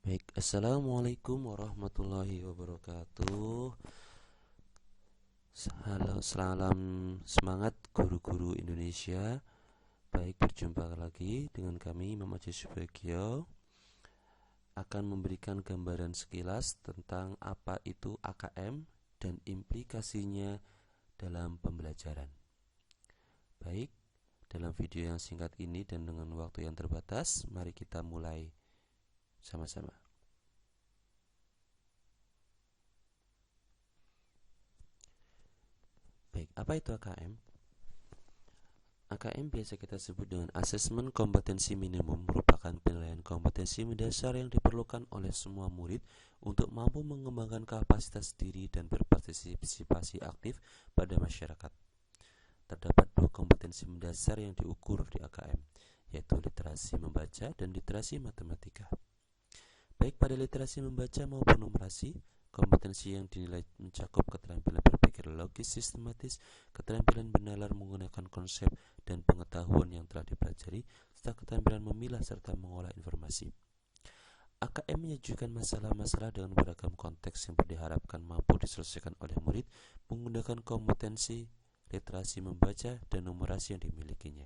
Baik, assalamualaikum warahmatullahi wabarakatuh. Halo, salam semangat guru-guru Indonesia. Baik, berjumpa lagi dengan kami Imam Aji Subagio. Akan memberikan gambaran sekilas tentang apa itu AKM dan implikasinya dalam pembelajaran. Baik, dalam video yang singkat ini dan dengan waktu yang terbatas, mari kita mulai sama-sama. Baik, apa itu AKM? AKM biasa kita sebut dengan Asesmen Kompetensi Minimum, merupakan penilaian kompetensi mendasar yang diperlukan oleh semua murid untuk mampu mengembangkan kapasitas diri dan berpartisipasi aktif pada masyarakat. Terdapat dua kompetensi mendasar yang diukur di AKM, yaitu literasi membaca dan literasi matematika. Baik pada literasi membaca maupun numerasi, kompetensi yang dinilai mencakup keterampilan berpikir logis sistematis, keterampilan bernalar menggunakan konsep dan pengetahuan yang telah dipelajari, serta keterampilan memilah serta mengolah informasi. AKM menyajikan masalah-masalah dengan beragam konteks yang diharapkan mampu diselesaikan oleh murid menggunakan kompetensi literasi membaca dan numerasi yang dimilikinya.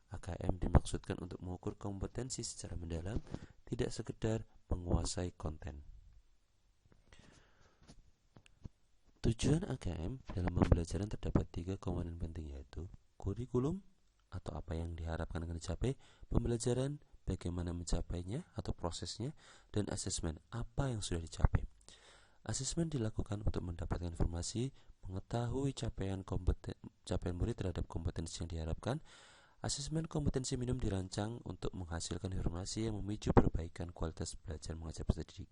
AKM dimaksudkan untuk mengukur kompetensi secara mendalam, tidak sekedar menguasai konten. Tujuan AKM dalam pembelajaran terdapat tiga komponen penting, yaitu kurikulum atau apa yang diharapkan akan dicapai, pembelajaran bagaimana mencapainya atau prosesnya, dan asesmen apa yang sudah dicapai. Asesmen dilakukan untuk mendapatkan informasi, mengetahui capaian murid terhadap kompetensi yang diharapkan. Asesmen kompetensi minimum dirancang untuk menghasilkan informasi yang memicu perbaikan kualitas belajar mengajar peserta didik,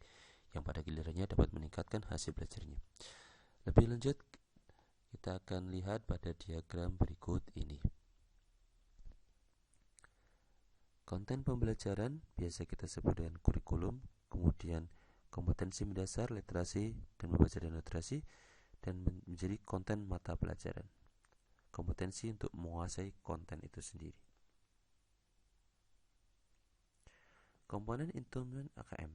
yang pada gilirannya dapat meningkatkan hasil belajarnya. Lebih lanjut, kita akan lihat pada diagram berikut ini. Konten pembelajaran biasa kita sebut dengan kurikulum, kemudian kompetensi mendasar, literasi dan membaca dan literasi, dan menjadi konten mata pelajaran. Kompetensi untuk menguasai konten itu sendiri. Komponen instrumen AKM.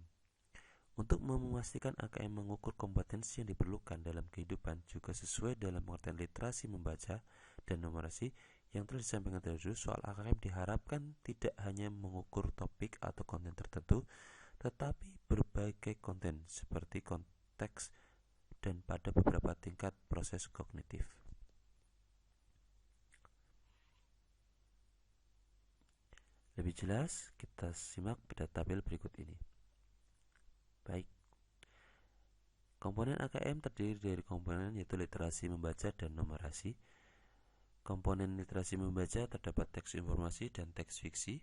Untuk memastikan AKM mengukur kompetensi yang diperlukan dalam kehidupan juga sesuai dalam pengertian literasi membaca dan numerasi yang telah disampaikan tadi, soal AKM diharapkan tidak hanya mengukur topik atau konten tertentu, tetapi berbagai konten seperti konteks dan pada beberapa tingkat proses kognitif. Lebih jelas, kita simak pada tabel berikut ini. Baik, komponen AKM terdiri dari komponen yaitu literasi membaca dan numerasi. Komponen literasi membaca terdapat teks informasi dan teks fiksi.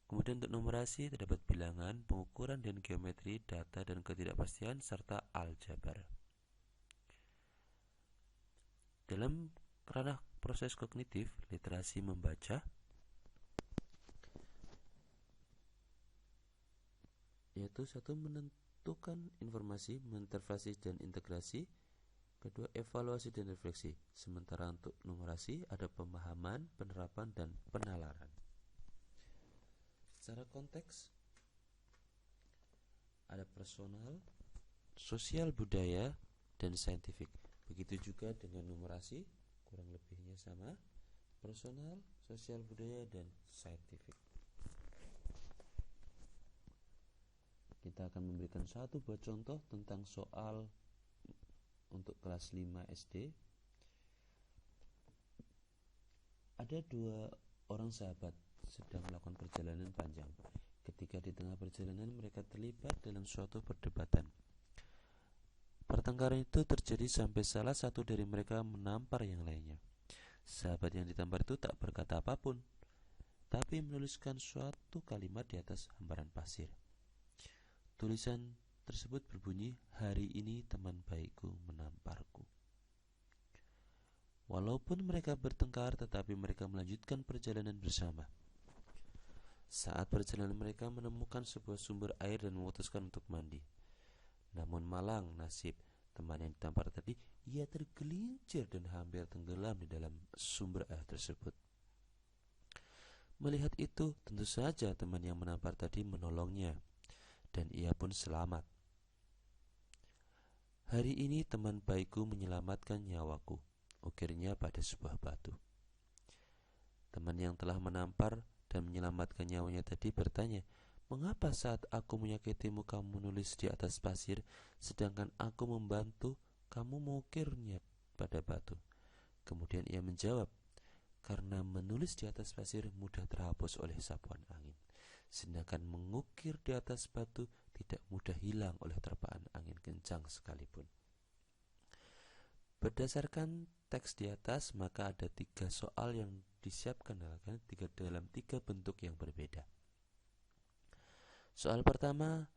Kemudian untuk numerasi terdapat bilangan, pengukuran dan geometri, data dan ketidakpastian, serta aljabar. Dalam ranah proses kognitif, literasi membaca yaitu satu, menentukan informasi, menginterpretasi dan integrasi. Kedua, evaluasi dan refleksi. Sementara untuk numerasi ada pemahaman, penerapan dan penalaran. Secara konteks ada personal, sosial budaya dan saintifik. Begitu juga dengan numerasi, kurang lebihnya sama, personal, sosial budaya dan saintifik. Kita akan memberikan satu buah contoh tentang soal untuk kelas 5 SD. Ada dua orang sahabat sedang melakukan perjalanan panjang. Ketika di tengah perjalanan mereka terlibat dalam suatu perdebatan. Pertengkaran itu terjadi sampai salah satu dari mereka menampar yang lainnya. Sahabat yang ditampar itu tak berkata apapun, tapi menuliskan suatu kalimat di atas hamparan pasir. Tulisan tersebut berbunyi, "Hari ini teman baikku menamparku." Walaupun mereka bertengkar, tetapi mereka melanjutkan perjalanan bersama. Saat perjalanan mereka menemukan sebuah sumber air dan memutuskan untuk mandi. Namun malang nasib teman yang ditampar tadi, ia tergelincir dan hampir tenggelam di dalam sumber air tersebut. Melihat itu, tentu saja teman yang menampar tadi menolongnya. dan ia pun selamat. Hari ini teman baikku menyelamatkan nyawaku, ukirnya pada sebuah batu. Teman yang telah menampar dan menyelamatkan nyawanya tadi bertanya, "Mengapa saat aku menyakitimu kamu menulis di atas pasir, sedangkan aku membantu kamu mengukirnya pada batu?" Kemudian ia menjawab, "Karena menulis di atas pasir mudah terhapus oleh sapuan angin, sedangkan mengukir di atas batu tidak mudah hilang oleh terpaan angin kencang sekalipun." Berdasarkan teks di atas, maka ada 3 soal yang disiapkan dalam 3 bentuk yang berbeda. Soal pertama,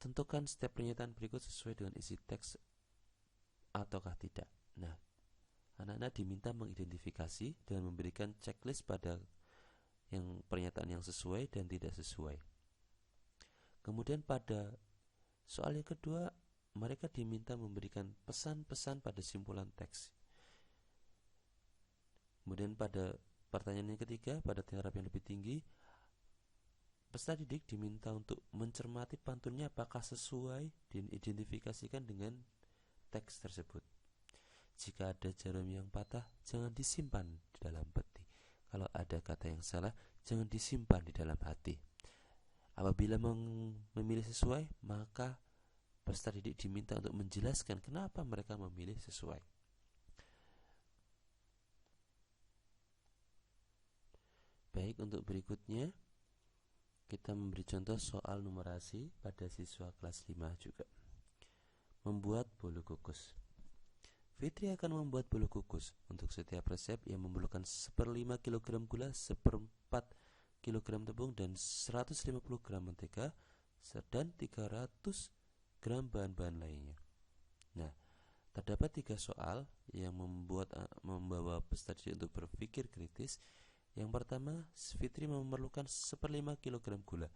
tentukan setiap pernyataan berikut sesuai dengan isi teks ataukah tidak. Nah, anak-anak diminta mengidentifikasi dan memberikan checklist pada yang pernyataan yang sesuai dan tidak sesuai. Kemudian pada soal yang kedua, mereka diminta memberikan pesan-pesan pada simpulan teks. Kemudian pada pertanyaan yang ketiga, pada taraf yang lebih tinggi, peserta didik diminta untuk mencermati pantunnya apakah sesuai dan identifikasikan dengan teks tersebut. Jika ada jarum yang patah, jangan disimpan di dalam peti. Kalau ada kata yang salah, jangan disimpan di dalam hati. Apabila memilih sesuai, maka peserta didik diminta untuk menjelaskan kenapa mereka memilih sesuai. Baik, untuk berikutnya kita memberi contoh soal numerasi pada siswa kelas 5 juga. Membuat bolu kukus. Fitri akan membuat bolu kukus. Untuk setiap resep ia memerlukan 1/5 kg gula, 1/4 kg tepung, dan 150 gram mentega, dan 300 gram bahan-bahan lainnya. Nah, terdapat 3 soal yang membawa peserta didik untuk berpikir kritis. Yang pertama, Fitri memerlukan 1/5 kg gula.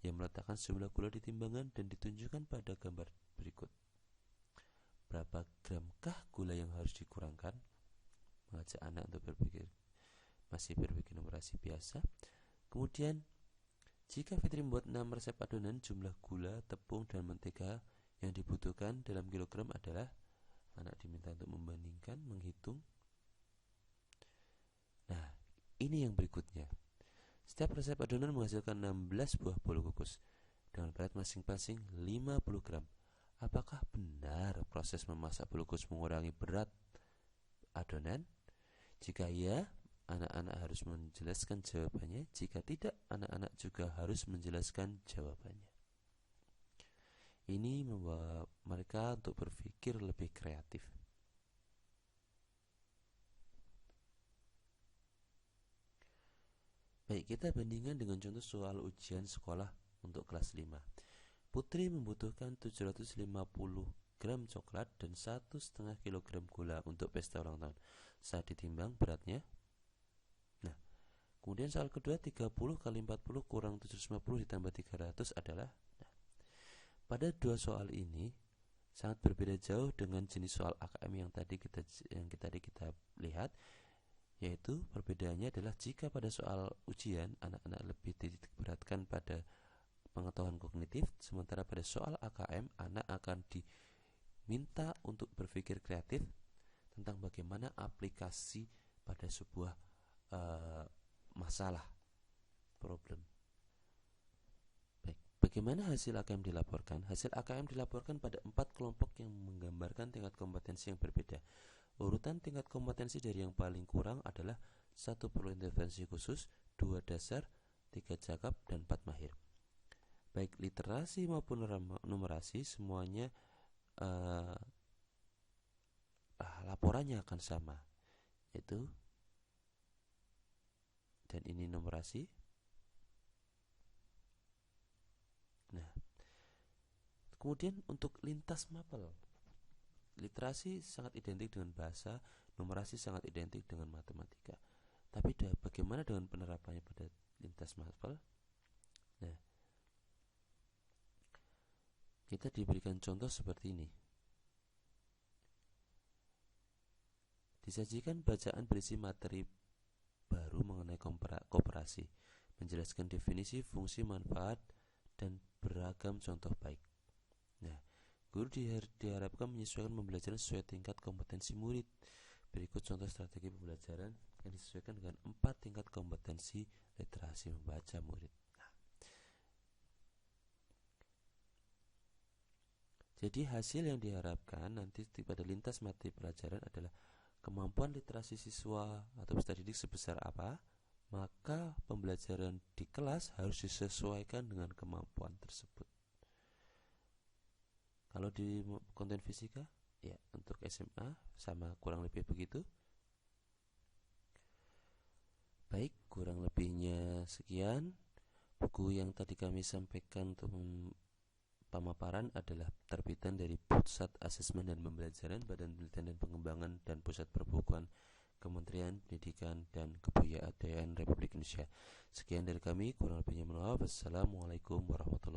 Yang meletakkan jumlah gula di timbangan dan ditunjukkan pada gambar berikut. Berapa gramkah gula yang harus dikurangkan? Mengajak anak untuk masih berpikir numerasi biasa. Kemudian, jika Fitri membuat 6 resep adonan, jumlah gula, tepung, dan mentega yang dibutuhkan dalam kilogram adalah, anak diminta untuk membandingkan, menghitung. Nah, ini yang berikutnya. Setiap resep adonan menghasilkan 16 buah bolu kukus dengan berat masing-masing 50 gram. Apakah benar proses memasak bolu kukus mengurangi berat adonan? Jika iya, anak-anak harus menjelaskan jawabannya. Jika tidak, anak-anak juga harus menjelaskan jawabannya. Ini membawa mereka untuk berpikir lebih kreatif. Baik, kita bandingkan dengan contoh soal ujian sekolah untuk kelas 5. Putri membutuhkan 750 gram coklat dan 1,5 kg gula untuk pesta ulang tahun. Saat ditimbang beratnya. Nah, kemudian soal kedua, 30 kali 40 kurang 750 ditambah 300 adalah. Nah, pada 2 soal ini sangat berbeda jauh dengan jenis soal AKM yang tadi kita lihat, yaitu perbedaannya adalah jika pada soal ujian anak-anak lebih dititikberatkan pada pengetahuan kognitif, sementara pada soal AKM anak akan diminta untuk berpikir kreatif tentang bagaimana aplikasi pada sebuah masalah, problem. Baik, bagaimana hasil AKM dilaporkan? Hasil AKM dilaporkan pada 4 kelompok yang menggambarkan tingkat kompetensi yang berbeda. Urutan tingkat kompetensi dari yang paling kurang adalah 1 perlu intervensi khusus, 2 dasar, 3 cakap, dan 4 mahir. Baik literasi maupun numerasi semuanya laporannya akan sama, yaitu, dan ini numerasi. Nah, kemudian untuk lintas mapel, literasi sangat identik dengan bahasa, numerasi sangat identik dengan matematika. Tapi bagaimana dengan penerapannya pada lintas mapel? Nah, kita diberikan contoh seperti ini. Disajikan bacaan berisi materi baru mengenai koperasi, menjelaskan definisi, fungsi, manfaat, dan beragam contoh baik. Nah, guru diharapkan menyesuaikan pembelajaran sesuai tingkat kompetensi murid. Berikut contoh strategi pembelajaran yang disesuaikan dengan 4 tingkat kompetensi literasi membaca murid. Jadi hasil yang diharapkan nanti pada lintas mata pelajaran adalah kemampuan literasi siswa atau peserta didik sebesar apa, maka pembelajaran di kelas harus disesuaikan dengan kemampuan tersebut. Kalau di konten fisika, ya untuk SMA sama kurang lebih begitu. Baik, kurang lebihnya sekian. Buku yang tadi kami sampaikan untuk pemaparan adalah terbitan dari Pusat Asesmen dan Pembelajaran, Badan Penelitian dan Pengembangan, dan Pusat Perbukuan Kementerian Pendidikan dan Kebudayaan Republik Indonesia. Sekian dari kami, kurang lebihnya mohon maaf. Wassalamualaikum warahmatullahi wabarakatuh.